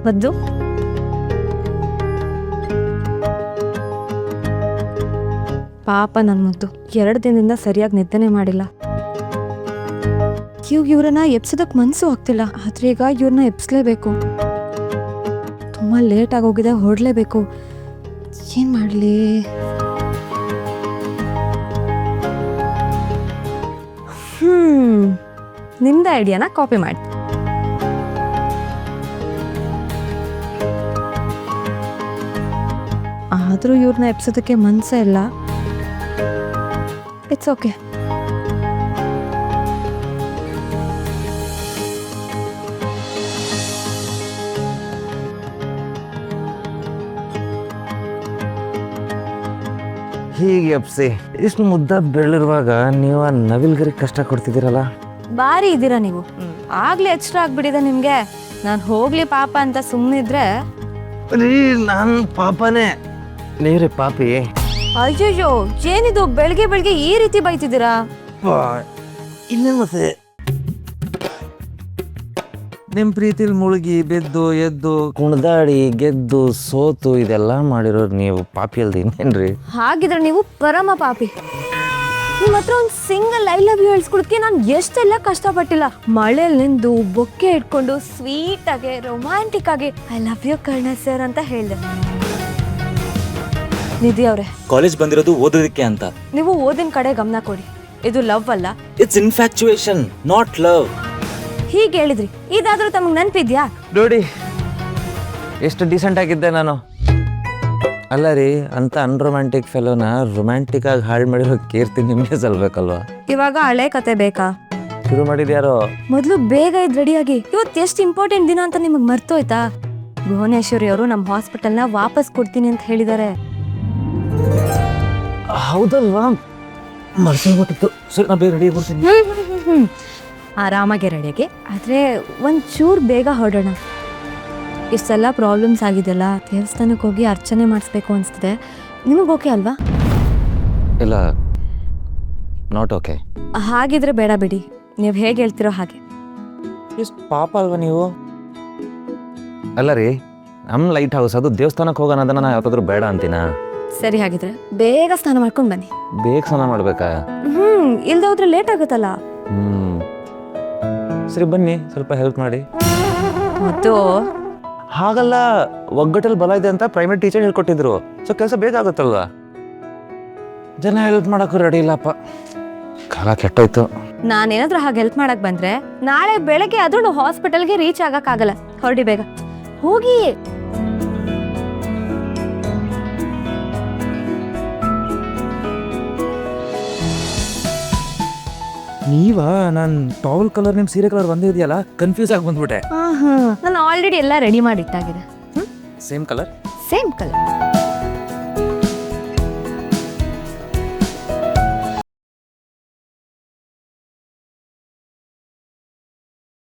ಮದ್ದು ಪಾಪ ನನ್ನ ಮುದ್ದು 2 ದಿನದಿಂದ ಸರಿಯಾಗಿ ನಿದ್ದೆನೇ ಮಾಡಿಲ್ಲ. ಇವ್ರನ್ನ ಎಬ್ಸೋದಕ್ಕೆ ಮನಸ್ಸು ಆಗ್ತಿಲ್ಲ. ಆದ್ರೆ ಈಗ ಇವ್ರನ್ನ ಎಬ್ಸ್ಲೇಬೇಕು. ತುಂಬಾ ಲೇಟ್ ಆಗೋಗಿದೆ, ಹೊರಡ್ಲೇಬೇಕು. ಏನ್ ಮಾಡ್ಲಿ? ನಿಮ್ದ ಐಡಿಯಾನ ಕಾಪಿ ಮಾಡಿ. ಆದ್ರೂ ಇವ್ರನ್ನ ಎಬ್ಸೋದಕ್ಕೆ ಮನ್ಸೇ ಇಲ್ಲ. It's okay. ಹೀಗೆ ಎಪ್ಸಿ ಇಷ್ಟು ಮುದ್ದ ಬೆಳ್ಳಿರುವಾಗ ನೀವು ಆ ನವಿಲ್ಗರಿ ಕಷ್ಟ ಕೊಡ್ತಿದ್ದೀರಲ್ಲ. ಬಾರಿ ಇದ್ದೀರಾ ನೀವು. ಆಗ್ಲೇ ಎಕ್ಸ್ಟ್ರಾ ಆಗ್ಬಿಟ್ಟಿದೆ ನಿಮ್ಗೆ. ನಾನು ಹೋಗ್ಲಿ ಪಾಪ ಅಂತ ಸುಮ್ಮನಿದ್ರೆ ರೀ ನಾನು ಪಾಪನೇ, ನೀವ್ರಿ ಪಾಪಿ. ಅಯ್ಯಯ್ಯೋ, ಏನಿದು ಬೆಳಗ್ಗೆ ಬೆಳಗ್ಗೆ ಈ ರೀತಿ ಬೈತಿದ್ದೀರಾ? ಇನ್ನೇನು ಮತ್ತೆ ನಿಮ್ಮ ಪ್ರೀತಿಲಿ ಮುಳುಗಿ ಬೆದ್ದು ಎದ್ದು ಕುಣ್ದಾಡಿ ಗೆದ್ದು ಸೋತು ಇದೆಲ್ಲ ಮಾಡಿರೋರು ನೀವು ಪಾಪಿ ಅಲ್ದಿ ಇನ್ನೇನ್ರಿ? ಹಾಗಿದ್ರೆ ನೀವು ಪರಮ ಪಾಪಿ. ನಿಮ್ಮ ಹತ್ರ ಒಂದು ಸಿಂಗಲ್ ಐ ಲವ್ ಯು ಹೇಳ್ಸ್ಕೊಡಕ್ಕೆ ನಾನು ಎಷ್ಟೆಲ್ಲ ಕಷ್ಟಪಟ್ಟಿಲ್ಲ. ಮಳೆಯಲ್ಲಿ ನಿಂದು ಬೊಕ್ಕೆ ಇಟ್ಕೊಂಡು ಸ್ವೀಟ್ ಆಗಿ ರೊಮ್ಯಾಂಟಿಕ್ ಆಗಿ I love you Karna sir ಅಂತ ಹೇಳ್ದೆ. ನಿಧಿ ಅವ್ರೆ, ಕಾಲೇಜ್ ಬಂದಿರೋದು ಓದೋದಕ್ಕೆ ಅಂತ. ನೀವು ಓದಿನ ಕಡೆ ಗಮನ ಕೊಡಿ. ಇದು ಲವ್ ಅಲ್ಲ, ಇಟ್ಸ್ ಇನ್ಫ್ಯಾಕ್ಚುಯೇಷನ್, ನಾಟ್ ಲವ್. ಹೀಗೆ ಹೇಳಿದ್ರಿ. ಇದಾದ್ರೂ ತಮಗೆ ನೆನಪಿದ್ಯಾ? ನೋಡಿ ಎಷ್ಟು ಡೀಸೆಂಟ್ ಆಗಿದ್ದೆ ನಾನು. ಅಲ್ಲ ರೀ, ಅಂತ ಅನ್ರೊಮ್ಯಾಂಟಿಕ್ ಫೆಲೋನ ರೊಮ್ಯಾಂಟಿಕ್ ಆಗಿ ಹಾಳು ಮಾಡಿರೋ ಕೀರ್ತಿ ನಿಮಗೆ ಸಲ್ಬೇಕಲ್ವಾ? ಇವಾಗ ಹಳೆ ಕತೆ ಬೇಕಾ? ಶುರು ಮಾಡಿದ್ಯಾರೋ? ಮೊದಲು ಬೇಗ ಇದ್ ರೆಡಿಯಾಗಿ. ಇವತ್ತು ಎಷ್ಟು ಇಂಪಾರ್ಟೆಂಟ್ ದಿನ ಅಂತ ನಿಮಗೆ ಮರ್ತೋಯ್ತಾ? ಭುವನೇಶ್ವರಿ ಅವರು ನಮ್ಮ ಹಾಸ್ಪಿಟಲ್ನ ವಾಪಸ್ ಕೊಡ್ತೀನಿ ಅಂತ ಹೇಳಿದ್ದಾರೆ. ಹೌದಲ್ವಾ? ಮರ್ಸೋಗ್ಬಿಟ್ಟಿತ್ತು. ಸರಿ, ನಾ ಬೇಗ ರೆಡಿ ಬರ್ತೀನಿ. ಆರಾಮಾಗಿ ರೆಡಿಯಾಗಿ. ಆದರೆ ಒಂಚೂರು ಬೇಗ ಹೊರಡೋಣ. ಇಷ್ಟೆಲ್ಲ ಪ್ರಾಬ್ಲಮ್ಸ್ ಆಗಿದೆಯಲ್ಲ, ದೇವಸ್ಥಾನಕ್ಕೆ ಹೋಗಿ ಅರ್ಚನೆ ಮಾಡಿಸ್ಬೇಕು ಅನಿಸ್ತಿದೆ. ನಿಮಗೆ ಓಕೆ ಅಲ್ವಾ? ಇಲ್ಲ, ನಾಟ್ ಓಕೆ. ಹಾಗಿದ್ರೆ ಬೇಡ ಬಿಡಿ, ನೀವು ಹೇಗೆ ಹೇಳ್ತಿರೋ ಹಾಗೆ. ಎಷ್ಟು ಪಾಪ ಅಲ್ವಾ ನೀವು? ಅಲ್ಲ ರೀ, ನಮ್ಮ ಲೈಟ್ ಹೌಸ್ ಅದು ದೇವಸ್ಥಾನಕ್ಕೆ ಹೋಗೋಣ ಅದನ್ನ ನಾ ಯಾವತ್ತಾದ್ರೂ ಬೇಡ ಅಂತೀನ? ಸರಿ, ಹಾಗಿದ್ರೆ ಬೇಗ ಸ್ನಾನ ಮಾಡ್ಕೊಂಡು ಬನ್ನಿ. ಬೇಗ ಸ್ನಾನ ಮಾಡ್ಬೇಕಾ? ಇಲ್ದ ಹೋದ್ರೆ ಲೇಟ್ ಆಗುತ್ತಲ್ಲ. ಸರಿ ಬನ್ನಿ, ಸ್ವಲ್ಪ ಹೆಲ್ಪ್ ಮಾಡಿ. ಮತ್ತು ಹಾಗಲ್ಲ, ಒಗ್ಗಟ್ಟಲ್ಲಿ ಬಲ ಇದೆ ಅಂತ ಪ್ರೈವೇಟ್ ಟೀಚರ್ ಹೇಳ್ಕೊಟ್ಟಿದ್ರು. ಸೊ ಕೆಲಸ ಬೇಗ ಆಗುತ್ತಲ್ವಾ? ಜನ ಹೆಲ್ಪ್ ಮಾಡೋಕ್ಕೂ ರೆಡಿ ಇಲ್ಲಪ್ಪ. ಕಾಲ ಕೆಟ್ಟೋಯ್ತು. ನಾನೇನಾದ್ರೂ ಹಾಗೆ ಹೆಲ್ಪ್ ಮಾಡಕ್ ಬಂದ್ರೆ ನಾಳೆ ಬೆಳಗ್ಗೆ ಆದ್ರೂ ಹಾಸ್ಪಿಟಲ್ಗೆ ರೀಚ್ ಆಗಕ್ಕಾಗಲ್ಲ. ಹೊರಡಿ ಬೇಗ ಹೋಗಿ. ನೀವಾ? ನಾನು ಟವಲ್ ಕಲರ್ ನಿಮ್ಮ ಸೀರೆ ಕಲರ್ ಒಂದೇ ಇದೆಯಲ್ಲ, ಕನ್ಫ್ಯೂಸ್ ಆಗಿ ಬಂದ್ಬಿಟ್ಟೆ. ನಾನು ಆಲ್ರೆಡಿ ಎಲ್ಲ ರೆಡಿ ಮಾಡಿಟ್ಟಾಗಿದೆ. Same colour? Same colour.